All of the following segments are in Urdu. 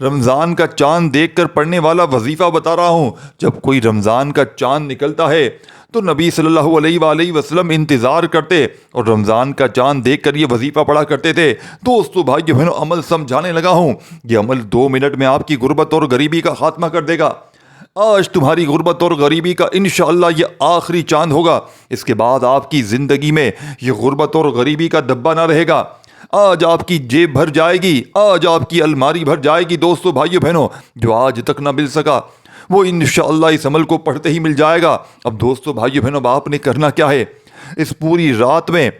رمضان کا چاند دیکھ کر پڑھنے والا وظیفہ بتا رہا ہوں۔ جب کوئی رمضان کا چاند نکلتا ہے تو نبی صلی اللہ علیہ وآلہ وسلم انتظار کرتے اور رمضان کا چاند دیکھ کر یہ وظیفہ پڑھا کرتے تھے۔ دوستو بھائیو بہنوں، عمل سمجھانے لگا ہوں۔ یہ عمل 2 منٹ میں آپ کی غربت اور غریبی کا خاتمہ کر دے گا۔ آج تمہاری غربت اور غریبی کا انشاءاللہ یہ آخری چاند ہوگا۔ اس کے بعد آپ کی زندگی میں یہ غربت اور غریبی کا دبا نہ رہے گا۔ آج آپ کی جیب بھر جائے گی، آج آپ کی الماری بھر جائے گی۔ دوستو بھائیو بہنوں، جو آج تک نہ مل سکا وہ انشاءاللہ اس عمل کو پڑھتے ہی مل جائے گا۔ اب دوستو بھائیو بہنوں، آپ نے کرنا کیا ہے؟ اس پوری رات میں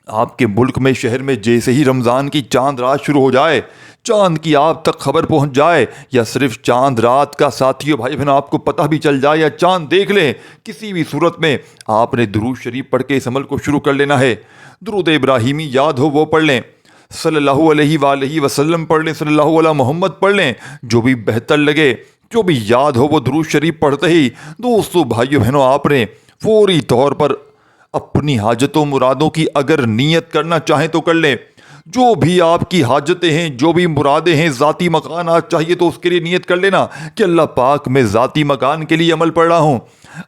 آپ کے ملک میں، شہر میں جیسے ہی رمضان کی چاند رات شروع ہو جائے، چاند کی آپ تک خبر پہنچ جائے، یا صرف چاند رات کا ساتھیو بھائی بہنوں آپ کو پتہ بھی چل جائے یا چاند دیکھ لیں، کسی بھی صورت میں آپ نے درود شریف پڑھ کے اس عمل کو شروع کر لینا ہے۔ درود ابراہیمی یاد ہو وہ پڑھ لیں، صلی اللہ علیہ وآلہ وسلم پڑھ لیں، صلی اللہ علیہ محمد پڑھ لیں، جو بھی بہتر لگے، جو بھی یاد ہو وہ درود شریف پڑھتے ہی دوستو بھائیو بہنوں آپ نے فوری طور پر اپنی حاجتوں مرادوں کی اگر نیت کرنا چاہیں تو کر لیں۔ جو بھی آپ کی حاجتیں ہیں، جو بھی مرادیں ہیں، ذاتی مکان آج چاہیے تو اس کے لیے نیت کر لینا کہ اللہ پاک میں ذاتی مکان کے لیے عمل پڑھ رہا ہوں،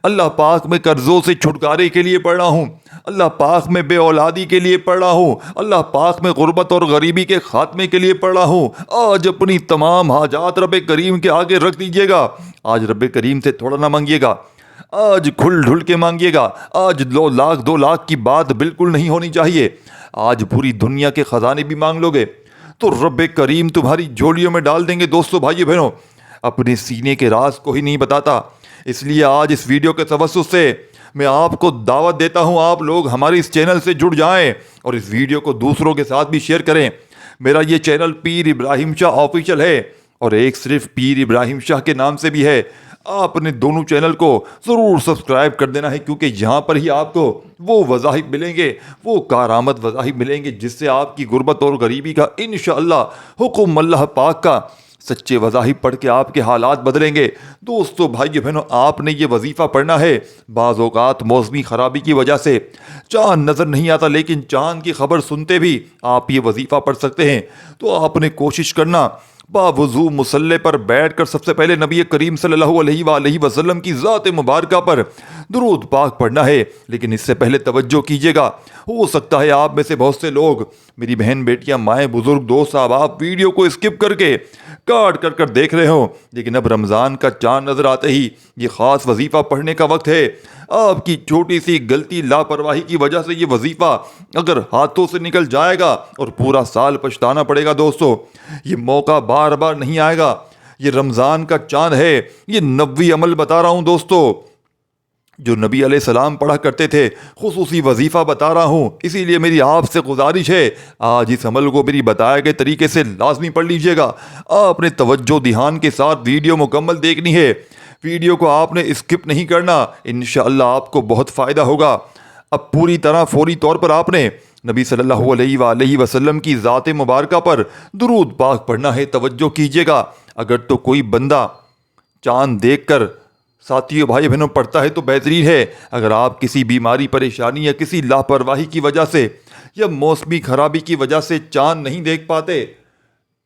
اللہ پاک میں قرضوں سے چھٹکارے کے لیے پڑھ رہا ہوں، اللہ پاک میں بے اولادی کے لیے پڑھ رہا ہوں، اللہ پاک میں غربت اور غریبی کے خاتمے کے لیے پڑھ رہا ہوں۔ آج اپنی تمام حاجات رب کریم کے آگے رکھ دیجیے گا۔ آج رب کریم سے تھوڑا نہ مانگیے گا، آج کھل ڈھل کے مانگیے گا۔ آج 2 لاکھ کی بات بالکل نہیں ہونی چاہیے۔ آج پوری دنیا کے خزانے بھی مانگ لو گے تو رب کریم تمہاری جھولیوں میں ڈال دیں گے۔ دوستو بھائی بہنوں، اپنے سینے کے راز کو ہی نہیں بتاتا، اس لیے آج اس ویڈیو کے توسط سے میں آپ کو دعوت دیتا ہوں، آپ لوگ ہمارے اس چینل سے جڑ جائیں اور اس ویڈیو کو دوسروں کے ساتھ بھی شیئر کریں۔ میرا یہ چینل پیر ابراہیم شاہ آفیشیل ہے اور ایک صرف پیر ابراہیم شاہ کے نام سے بھی ہے۔ آپ نے دونوں چینل کو ضرور سبسکرائب کر دینا ہے، کیونکہ یہاں پر ہی آپ کو وہ وظائف ملیں گے، وہ کارآمد وظائف ملیں گے جس سے آپ کی غربت اور غریبی کا انشاءاللہ حکم اللہ پاک کا سچے وظائف پڑھ کے آپ کے حالات بدلیں گے۔ دوستو بھائیو بہنوں، آپ نے یہ وظیفہ پڑھنا ہے۔ بعض اوقات موسمی خرابی کی وجہ سے چاند نظر نہیں آتا، لیکن چاند کی خبر سنتے بھی آپ یہ وظیفہ پڑھ سکتے ہیں۔ تو آپ نے کوشش کرنا، باوضو مصلی پر بیٹھ کر سب سے پہلے نبی کریم صلی اللہ علیہ وآلہ وسلم کی ذات مبارکہ پر درود پاک پڑھنا ہے۔ لیکن اس سے پہلے توجہ کیجیے گا، ہو سکتا ہے آپ میں سے بہت سے لوگ، میری بہن بیٹیاں، مائیں، بزرگ، دوست، آپ ویڈیو کو اسکپ کر کے کاٹ کر دیکھ رہے ہوں، لیکن اب رمضان کا چاند نظر آتے ہی یہ خاص وظیفہ پڑھنے کا وقت ہے۔ آپ کی چھوٹی سی غلطی، لاپرواہی کی وجہ سے یہ وظیفہ اگر ہاتھوں سے نکل جائے گا اور پورا سال پچھتانا پڑے گا۔ دوستو، یہ موقع بار بار نہیں آئے گا، یہ رمضان کا چاند ہے، یہ نبوی عمل بتا رہا ہوں دوستو، جو نبی علیہ السلام پڑھا کرتے تھے، خصوصی وظیفہ بتا رہا ہوں۔ اسی لیے میری آپ سے گزارش ہے، آج اس عمل کو میری بتائے گئے طریقے سے لازمی پڑھ لیجئے گا۔ آپ نے توجہ دھیان کے ساتھ ویڈیو مکمل دیکھنی ہے، ویڈیو کو آپ نے اسکپ نہیں کرنا، انشاءاللہ آپ کو بہت فائدہ ہوگا۔ اب پوری طرح فوری طور پر آپ نے نبی صلی اللہ علیہ وآلہ وسلم کی ذات مبارکہ پر درود پاک پڑھنا ہے۔ توجہ کیجئے گا، اگر تو کوئی بندہ چاند دیکھ کر ساتھیوں بھائی بہنوں پڑھتا ہے تو بہترین ہے۔ اگر آپ کسی بیماری، پریشانی یا کسی لاپرواہی کی وجہ سے یا موسمی خرابی کی وجہ سے چاند نہیں دیکھ پاتے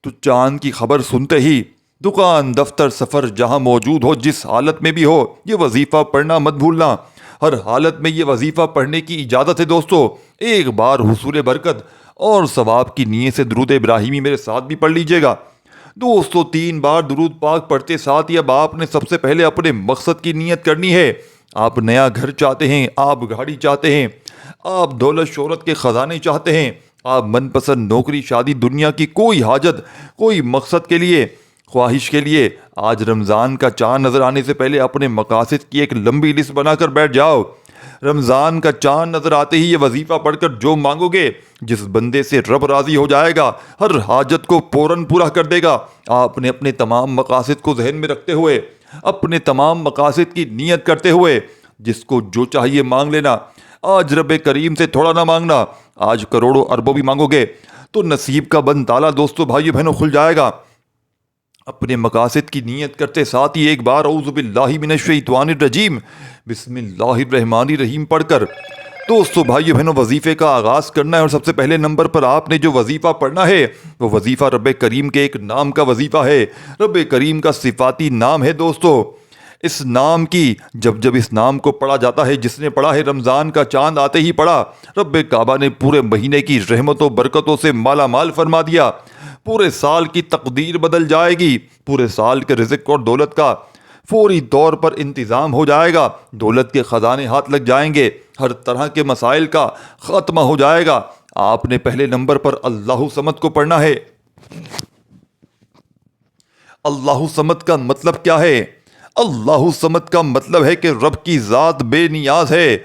تو چاند کی خبر سنتے ہی دکان، دفتر، سفر جہاں موجود ہو، جس حالت میں بھی ہو، یہ وظیفہ پڑھنا مت بھولنا۔ ہر حالت میں یہ وظیفہ پڑھنے کی اجازت ہے دوستو۔ ایک بار حصول برکت اور ثواب کی نیت سے درود ابراہیمی میرے ساتھ بھی پڑھ لیجئے گا۔ دوستو 3 بار درود پاک پڑھتے ساتھ ہی اب آپ نے سب سے پہلے اپنے مقصد کی نیت کرنی ہے۔ آپ نیا گھر چاہتے ہیں، آپ گاڑی چاہتے ہیں، آپ دولت شہرت کے خزانے چاہتے ہیں، آپ من پسند نوکری، شادی، دنیا کی کوئی حاجت، کوئی مقصد کے لیے، خواہش کے لیے، آج رمضان کا چاند نظر آنے سے پہلے اپنے مقاصد کی ایک لمبی لسٹ بنا کر بیٹھ جاؤ۔ رمضان کا چاند نظر آتے ہی یہ وظیفہ پڑھ کر جو مانگو گے، جس بندے سے رب راضی ہو جائے گا، ہر حاجت کو فوراً پورا کر دے گا۔ آپ نے اپنے تمام مقاصد کو ذہن میں رکھتے ہوئے، اپنے تمام مقاصد کی نیت کرتے ہوئے، جس کو جو چاہیے مانگ لینا۔ آج رب کریم سے تھوڑا نہ مانگنا، آج کروڑوں اربوں بھی مانگو گے تو نصیب کا بند تالا دوستو بھائیو بہنوں کھل جائے گا۔ اپنے مقاصد کی نیت کرتے ساتھ ہی ایک بار اعوذ باللہ من الشیطان الرجیم بسم اللہ الرحمن الرحیم پڑھ کر دوستو بھائیو بہنوں، وظیفے کا آغاز کرنا ہے اور سب سے پہلے نمبر پر آپ نے جو وظیفہ پڑھنا ہے وہ وظیفہ رب کریم کے ایک نام کا وظیفہ ہے۔ رب کریم کا صفاتی نام ہے دوستو۔ اس نام کی جب اس نام کو پڑھا جاتا ہے، جس نے پڑھا ہے رمضان کا چاند آتے ہی پڑھا، رب کعبہ نے پورے مہینے کی رحمتوں برکتوں سے مالا مال فرما دیا۔ پورے سال کی تقدیر بدل جائے گی، پورے سال کے رزق اور دولت کا فوری طور پر انتظام ہو جائے گا، دولت کے خزانے ہاتھ لگ جائیں گے، ہر طرح کے مسائل کا خاتمہ ہو جائے گا۔ آپ نے پہلے نمبر پر اللہ صمد کو پڑھنا ہے۔ اللہ صمد کا مطلب کیا ہے؟ اللہ صمد کا مطلب ہے کہ رب کی ذات بے نیاز ہے،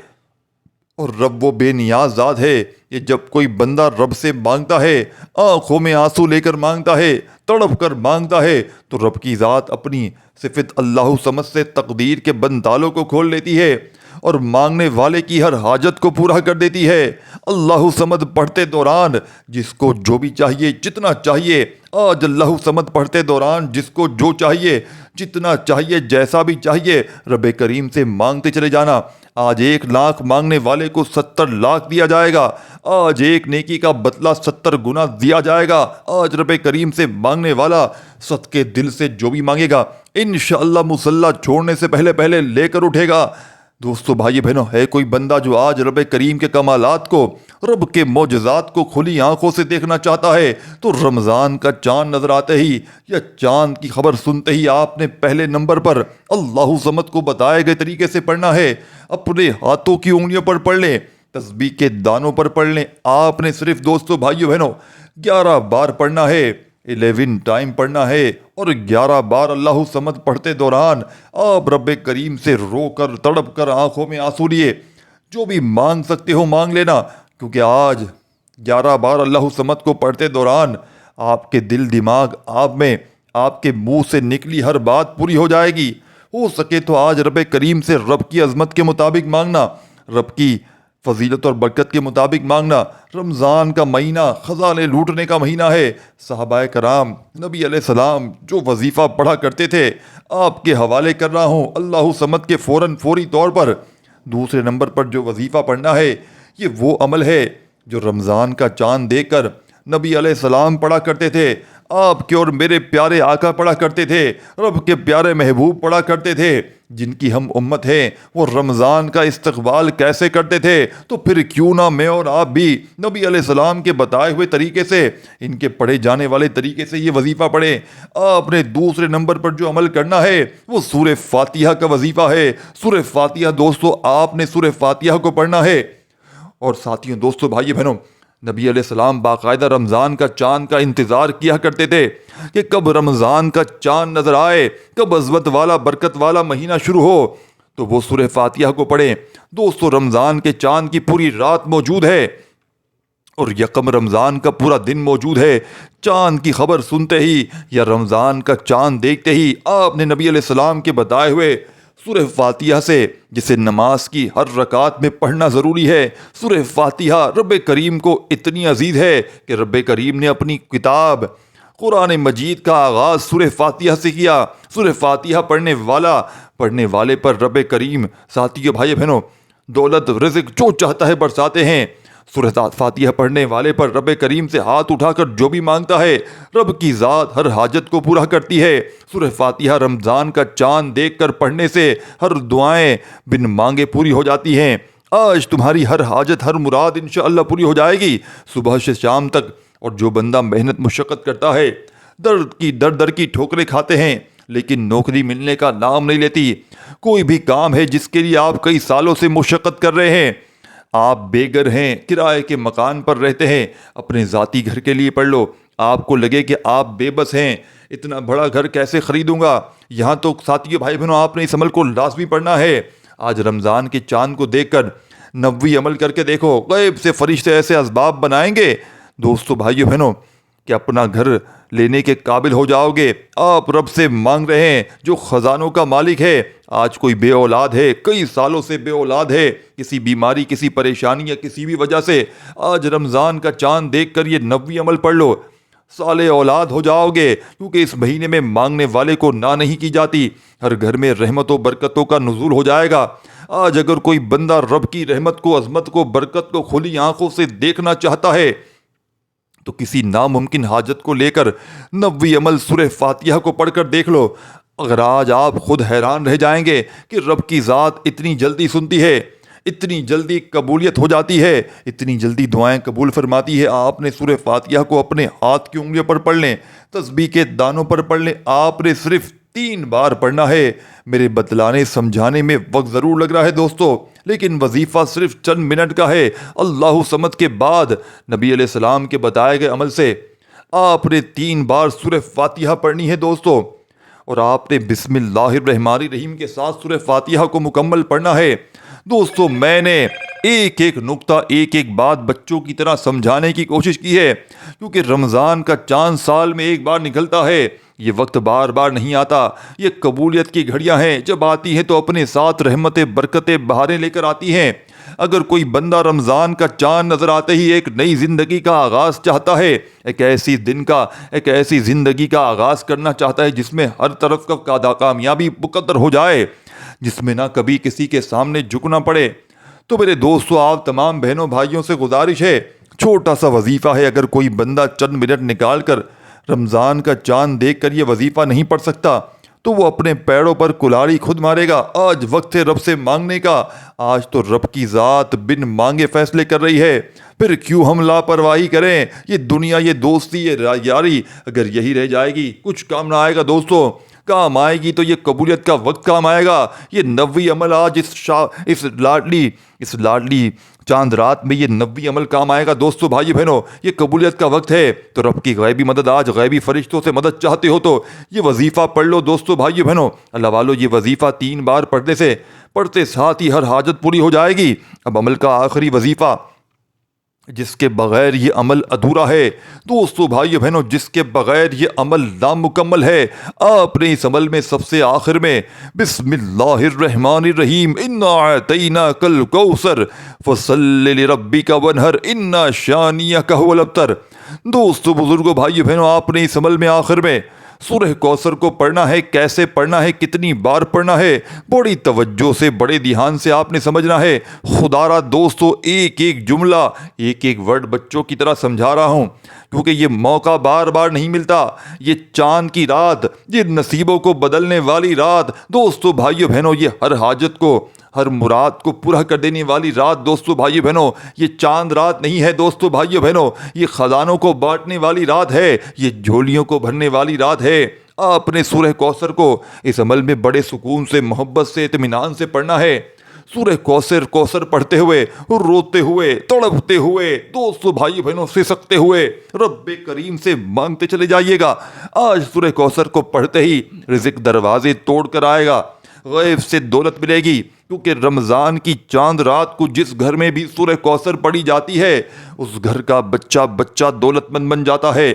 اور رب وہ بے نیاز ذات ہے۔ یہ جب کوئی بندہ رب سے مانگتا ہے، آنکھوں میں آنسو لے کر مانگتا ہے، تڑپ کر مانگتا ہے، تو رب کی ذات اپنی صفت اللہ صمد سے تقدیر کے بند تالوں کو کھول لیتی ہے اور مانگنے والے کی ہر حاجت کو پورا کر دیتی ہے۔ اللہ صمد پڑھتے دوران جس کو جو بھی چاہیے، جتنا چاہیے، آج اللہ صمد پڑھتے دوران جس کو جو چاہیے، جتنا چاہیے، جیسا بھی چاہیے، رب کریم سے مانگتے چلے جانا۔ آج 1 لاکھ مانگنے والے کو 70 لاکھ دیا جائے گا۔ آج ایک نیکی کا بدلہ 70 گنا دیا جائے گا۔ آج رب کریم سے مانگنے والا صدقے دل سے جو بھی مانگے گا، انشاءاللہ مصلی چھوڑنے سے پہلے لے کر اٹھے گا۔ دوستو بھائی بہنوں، ہے کوئی بندہ جو آج رب کریم کے کمالات کو، رب کے معجزات کو کھلی آنکھوں سے دیکھنا چاہتا ہے، تو رمضان کا چاند نظر آتے ہی یا چاند کی خبر سنتے ہی آپ نے پہلے نمبر پر اللہ صمد کو بتائے گئے طریقے سے پڑھنا ہے۔ اپنے ہاتھوں کی انگلیوں پر پڑھ لیں، تسبیح کے دانوں پر پڑھ لیں۔ آپ نے صرف دوستو بھائیو بہنوں 11 بار پڑھنا ہے، 11 ٹائم پڑھنا ہے، اور 11 بار اللہ صمد پڑھتے دوران آپ رب کریم سے رو کر، تڑپ کر، آنکھوں میں آنسو لیے جو بھی مانگ سکتے ہو مانگ لینا، کیونکہ آج 11 بار اللہ صمد کو پڑھتے دوران آپ کے دل دماغ آپ میں، آپ کے منہ سے نکلی ہر بات پوری ہو جائے گی۔ ہو سکے تو آج رب کریم سے رب کی عظمت کے مطابق مانگنا، رب کی فضیلت اور برکت کے مطابق مانگنا۔ رمضان کا مہینہ خزانے لوٹنے کا مہینہ ہے۔ صحابہ کرام، نبی علیہ السلام جو وظیفہ پڑھا کرتے تھے، آپ کے حوالے کر رہا ہوں۔ اللہ صمد کے فوری طور پر دوسرے نمبر پر جو وظیفہ پڑھنا ہے، یہ وہ عمل ہے جو رمضان کا چاند دیکھ کر نبی علیہ السلام پڑھا کرتے تھے، آپ کے اور میرے پیارے آقا پڑھا کرتے تھے، رب کے پیارے محبوب پڑھا کرتے تھے، جن کی ہم امت ہیں۔ وہ رمضان کا استقبال کیسے کرتے تھے؟ تو پھر کیوں نہ میں اور آپ بھی نبی علیہ السلام کے بتائے ہوئے طریقے سے، ان کے پڑھے جانے والے طریقے سے یہ وظیفہ پڑھیں۔ آپ نے دوسرے نمبر پر جو عمل کرنا ہے وہ سورہ فاتحہ کا وظیفہ ہے۔ سورہ فاتحہ دوستو، آپ نے سورہ فاتحہ کو پڑھنا ہے۔ اور ساتھیوں، دوستو، بھائی بہنوں، نبی علیہ السلام باقاعدہ رمضان کا چاند کا انتظار کیا کرتے تھے کہ کب رمضان کا چاند نظر آئے، کب عظمت والا برکت والا مہینہ شروع ہو تو وہ سورہ فاتحہ کو پڑھیں۔ دوستو، رمضان کے چاند کی پوری رات موجود ہے اور یکم رمضان کا پورا دن موجود ہے۔ چاند کی خبر سنتے ہی یا رمضان کا چاند دیکھتے ہی آپ نے نبی علیہ السلام کے بتائے ہوئے سورہ فاتحہ سے، جسے نماز کی ہر رکعت میں پڑھنا ضروری ہے، سورہ فاتحہ رب کریم کو اتنی عزیز ہے کہ رب کریم نے اپنی کتاب قرآن مجید کا آغاز سورہ فاتحہ سے کیا۔ سورہ فاتحہ پڑھنے والے پر رب کریم، ساتھیوں، بھائی بہنوں، دولت رزق جو چاہتا ہے برساتے ہیں۔ سورہ فاتحہ پڑھنے والے پر رب کریم سے ہاتھ اٹھا کر جو بھی مانگتا ہے، رب کی ذات ہر حاجت کو پورا کرتی ہے۔ سورہ فاتحہ رمضان کا چاند دیکھ کر پڑھنے سے ہر دعائیں بن مانگے پوری ہو جاتی ہیں۔ آج تمہاری ہر حاجت، ہر مراد انشاءاللہ پوری ہو جائے گی صبح سے شام تک۔ اور جو بندہ محنت مشقت کرتا ہے، در کی ٹھوکریں کھاتے ہیں، لیکن نوکری ملنے کا نام نہیں لیتی، کوئی بھی کام ہے جس کے لیے آپ کئی سالوں سے مشقت کر رہے ہیں، آپ بے گھر ہیں، کرائے کے مکان پر رہتے ہیں، اپنے ذاتی گھر کے لیے پڑھ لو۔ آپ کو لگے کہ آپ بے بس ہیں، اتنا بڑا گھر کیسے خریدوں گا، یہاں تو ساتھیوں، بھائی بہنوں، آپ نے اس عمل کو لازمی پڑھنا ہے۔ آج رمضان کے چاند کو دیکھ کر 90 عمل کر کے دیکھو، غیب سے فرشتے ایسے اسباب بنائیں گے دوستو، بھائیو بہنوں، کہ اپنا گھر لینے کے قابل ہو جاؤ گے۔ آپ رب سے مانگ رہے ہیں جو خزانوں کا مالک ہے۔ آج کوئی بے اولاد ہے، کئی سالوں سے بے اولاد ہے، کسی بیماری، کسی پریشانی یا کسی بھی وجہ سے، آج رمضان کا چاند دیکھ کر یہ 90 عمل پڑھ لو۔ صالح اولاد ہو جاؤ گے، کیونکہ اس مہینے میں مانگنے والے کو نہ نہیں کی جاتی، ہر گھر میں رحمت و برکتوں کا نزول ہو جائے گا۔ آج اگر کوئی بندہ رب کی رحمت کو، عظمت کو، برکت کو کھلی آنکھوں سے دیکھنا چاہتا ہے تو کسی ناممکن حاجت کو لے کر 90 عمل سورہ فاتحہ کو پڑھ کر دیکھ لو۔ اگر آج آپ خود حیران رہ جائیں گے کہ رب کی ذات اتنی جلدی سنتی ہے، اتنی جلدی قبولیت ہو جاتی ہے، اتنی جلدی دعائیں قبول فرماتی ہے۔ آپ نے سورہ فاتحہ کو اپنے ہاتھ کی انگلیوں پر پڑھ لیں، تسبیح کے دانوں پر پڑھ لیں، آپ نے صرف 3 بار پڑھنا ہے۔ میرے بتلانے سمجھانے میں وقت ضرور لگ رہا ہے دوستو، لیکن وظیفہ صرف چند منٹ کا ہے۔ اللہ صمد کے بعد نبی علیہ السلام کے بتائے گئے عمل سے آپ نے 3 بار سورہ فاتحہ پڑھنی ہے دوستو، اور آپ نے بسم اللہ الرحمن الرحیم کے ساتھ سورہ فاتحہ کو مکمل پڑھنا ہے۔ دوستو میں نے ایک ایک نقطہ، ایک ایک بات بچوں کی طرح سمجھانے کی کوشش کی ہے، کیونکہ رمضان کا چاند سال میں ایک بار نکلتا ہے، یہ وقت بار بار نہیں آتا، یہ قبولیت کی گھڑیاں ہیں، جب آتی ہیں تو اپنے ساتھ رحمتیں، برکتیں، بہاریں لے کر آتی ہیں۔ اگر کوئی بندہ رمضان کا چاند نظر آتے ہی ایک نئی زندگی کا آغاز چاہتا ہے، ایک ایسی زندگی کا آغاز کرنا چاہتا ہے جس میں ہر طرف کا کامیابی مقدر ہو جائے، جس میں نہ کبھی کسی کے سامنے جھکنا پڑے، تو میرے دوستو آپ تمام بہنوں بھائیوں سے گزارش ہے، چھوٹا سا وظیفہ ہے، اگر کوئی بندہ چند منٹ نکال کر رمضان کا چاند دیکھ کر یہ وظیفہ نہیں پڑھ سکتا تو وہ اپنے پیروں پر کلہاڑی خود مارے گا۔ آج وقت ہے رب سے مانگنے کا، آج تو رب کی ذات بن مانگے فیصلے کر رہی ہے، پھر کیوں ہم لاپرواہی کریں؟ یہ دنیا، یہ دوستی، یہ یاری اگر یہی رہ جائے گی کچھ کام نہ آئے گا دوستو۔ کام آئے گی تو یہ قبولیت کا وقت کام آئے گا، یہ 90 عمل آج اس لاڈلی چاند رات میں یہ 90 عمل کام آئے گا دوستو بھائی بہنوں۔ یہ قبولیت کا وقت ہے تو رب کی غیبی مدد، آج غیبی فرشتوں سے مدد چاہتے ہو تو یہ وظیفہ پڑھ لو دوستو بھائی بہنوں۔ اللہ والو، یہ وظیفہ 3 بار پڑھتے ساتھ ہی ہر حاجت پوری ہو جائے گی۔ اب عمل کا آخری وظیفہ جس کے بغیر یہ عمل ادھورا ہے دوستو بھائی بہنوں، جس کے بغیر یہ عمل نامکمل ہے، آپ نے اس عمل میں سب سے آخر میں بسم اللہ الرحمن الرحیم انا اعطیناک الکوثر فصل لربک وانحر ان شانئک هو الابتر۔ دوستو بزرگوں بھائی بہنوں، آپ نے اس عمل میں آخر میں سورہ کوثر کو پڑھنا ہے۔ کیسے پڑھنا ہے، کتنی بار پڑھنا ہے، بڑی توجہ سے، بڑے دھیان سے آپ نے سمجھنا ہے۔ خدا را دوستو، ایک ایک جملہ، ایک ایک ورڈ بچوں کی طرح سمجھا رہا ہوں، کیونکہ یہ موقع بار بار نہیں ملتا۔ یہ چاند کی رات، یہ نصیبوں کو بدلنے والی رات دوستو بھائیو بہنوں، یہ ہر حاجت کو، ہر مراد کو پورا کر دینے والی رات دوستو بھائیو بہنوں۔ یہ چاند رات نہیں ہے دوستو بھائیو بہنوں، یہ خزانوں کو بانٹنے والی رات ہے، یہ جھولیوں کو بھرنے والی رات ہے۔ آپ نے سورہ کوثر کو اس عمل میں بڑے سکون سے، محبت سے، اطمینان سے پڑھنا ہے۔ سورہ کوثر پڑھتے ہوئے، روتے ہوئے، تڑپتے ہوئے، دوستو بھائی بہنوں سسکتے ہوئے رب کریم سے مانگتے چلے جائیے گا۔ آج سورہ کوثر کو پڑھتے ہی رزق دروازے توڑ کر آئے گا، غیب سے دولت ملے گی، کیونکہ رمضان کی چاند رات کو جس گھر میں بھی سورہ کوثر پڑھی جاتی ہے اس گھر کا بچہ دولت مند بن جاتا ہے۔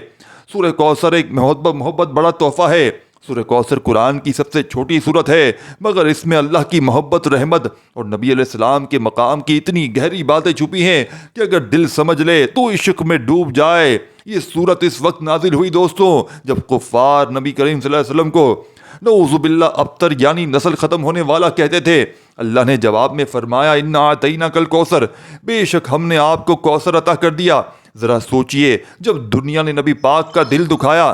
سورہ کوثر ایک محبت بڑا تحفہ ہے۔ سورہ کوثر قرآن کی سب سے چھوٹی سورت ہے، مگر اس میں اللہ کی محبت، رحمت اور نبی علیہ السلام کے مقام کی اتنی گہری باتیں چھپی ہیں کہ اگر دل سمجھ لے تو عشق میں ڈوب جائے۔ یہ سورت اس وقت نازل ہوئی دوستوں جب کفار نبی کریم صلی اللہ علیہ وسلم کو نعوذ باللہ ابتر یعنی نسل ختم ہونے والا کہتے تھے۔ اللہ نے جواب میں فرمایا انا اعطیناک الکوثر، بے شک ہم نے آپ کو کوثر عطا کر دیا۔ ذرا سوچئے، جب دنیا نے نبی پاک کا دل دکھایا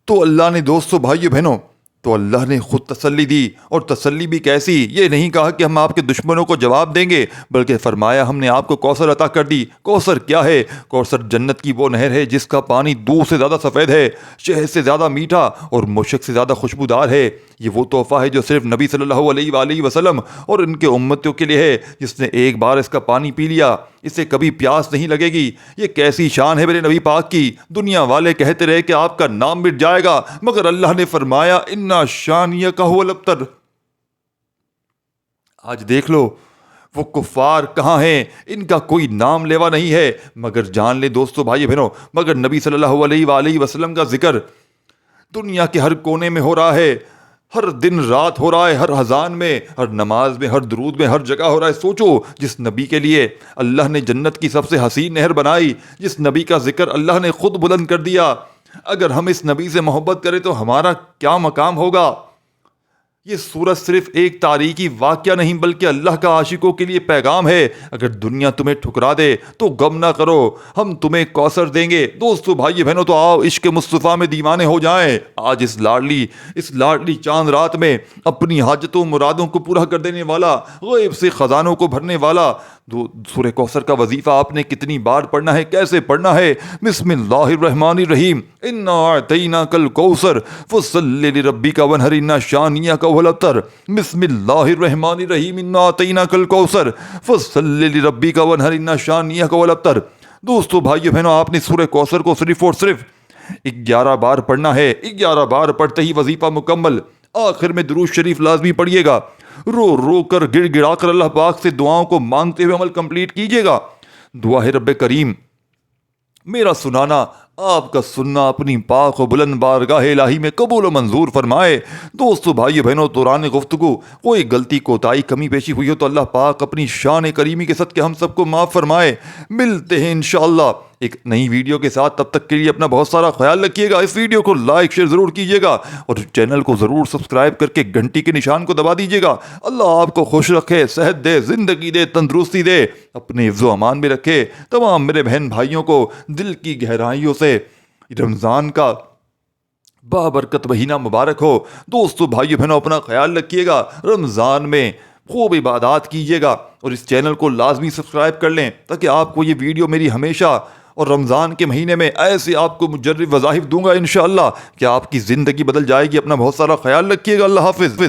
تو اللہ نے دوستو بھائیو بہنوں، تو اللہ نے خود تسلی دی، اور تسلی بھی کیسی؟ یہ نہیں کہا کہ ہم آپ کے دشمنوں کو جواب دیں گے، بلکہ فرمایا ہم نے آپ کو کوثر عطا کر دی۔ کوثر کیا ہے؟ کوثر جنت کی وہ نہر ہے جس کا پانی دودھ سے زیادہ سفید ہے، شہد سے زیادہ میٹھا اور مشک سے زیادہ خوشبودار ہے۔ یہ وہ تحفہ ہے جو صرف نبی صلی اللہ علیہ وآلہ وسلم اور ان کے امتوں کے لیے ہے۔ جس نے ایک بار اس کا پانی پی لیا اسے کبھی پیاس نہیں لگے گی۔ یہ کیسی شان ہے میرے نبی پاک کی! دنیا والے کہتے رہے کہ آپ کا نام مٹ جائے گا، مگر اللہ نے فرمایا انا شانئک هو الابتر۔ آج دیکھ لو وہ کفار کہاں ہیں، ان کا کوئی نام لیوا نہیں ہے، مگر جان لے دوستو بھائی بہنوں، مگر نبی صلی اللہ علیہ وآلہ وسلم کا ذکر دنیا کے ہر کونے میں ہو رہا ہے۔ ہر دن رات ہو رہا ہے، ہر اذان میں، ہر نماز میں، ہر درود میں، ہر جگہ ہو رہا ہے۔ سوچو جس نبی کے لیے اللہ نے جنت کی سب سے حسین نہر بنائی، جس نبی کا ذکر اللہ نے خود بلند کر دیا، اگر ہم اس نبی سے محبت کریں تو ہمارا کیا مقام ہوگا۔ یہ سورت صرف ایک تاریخی واقعہ نہیں بلکہ اللہ کا عاشقوں کے لیے پیغام ہے۔ اگر دنیا تمہیں ٹھکرا دے تو غم نہ کرو، ہم تمہیں کوثر دیں گے۔ دوستو بھائی بہنوں، تو آؤ عشق مصطفیٰ میں دیوانے ہو جائیں۔ آج اس لاڈلی چاند رات میں اپنی حاجتوں مرادوں کو پورا کر دینے والا، غیب سے خزانوں کو بھرنے والا سورہ کوثر کا وظیفہ آپ نے کتنی بار پڑھنا ہے، کیسے پڑھنا ہے؟ بسم اللہ الرحمن الرحیم، انا اعطیناک الکوثر فصل لربک وانحر ان شانئک هو الابتر۔ بسم اللہ الرحمن الرحیم، انا اعطیناک الکوثر فصل لربک وانحر ان شانئک هو الابتر۔ دوستو بھائیو بہنوں، آپ نے سورہ کوثر کو صرف اور صرف 11 بار پڑھنا ہے۔ 11 بار پڑھتے ہی وظیفہ مکمل۔ آخر میں درود شریف لازمی پڑھیے گا، رو رو کر گڑ گڑا کر اللہ پاک سے دعاؤں کو مانگتے ہوئے عمل کمپلیٹ کیجیے گا۔ دعا ہے رب کریم میرا سنانا، آپ کا سننا اپنی پاک و بلند بارگاہ الہی میں قبول و منظور فرمائے۔ دوستو بھائی بہنوں، دوران گفتگو کوئی غلطی کوتاہی کمی بیشی ہوئی ہو تو اللہ پاک اپنی شان کریمی کے صدقے ہم سب کو معاف فرمائے۔ ملتے ہیں انشاءاللہ ایک نئی ویڈیو کے ساتھ، تب تک کے لیے اپنا بہت سارا خیال رکھیے گا۔ اس ویڈیو کو لائک شیئر ضرور کیجیے گا اور چینل کو ضرور سبسکرائب کر کے گھنٹی کے نشان کو دبا دیجیے گا۔ اللہ آپ کو خوش رکھے، صحت دے، زندگی دے، تندرستی دے، اپنے حفظ و امان میں رکھے۔ تمام میرے بہن بھائیوں کو دل کی گہرائیوں سے رمضان کا بابرکت مہینہ مبارک ہو۔ دوستو بھائیو بہنوں، اپنا خیال رکھیے گا، رمضان میں خوب عبادات کیجیے گا اور اس چینل کو لازمی سبسکرائب کر لیں تاکہ آپ کو یہ ویڈیو میری ہمیشہ اور رمضان کے مہینے میں ایسے آپ کو مجرب وظائف دوں گا انشاءاللہ کہ آپ کی زندگی بدل جائے گی۔ اپنا بہت سارا خیال رکھیے گا۔ اللہ حافظ۔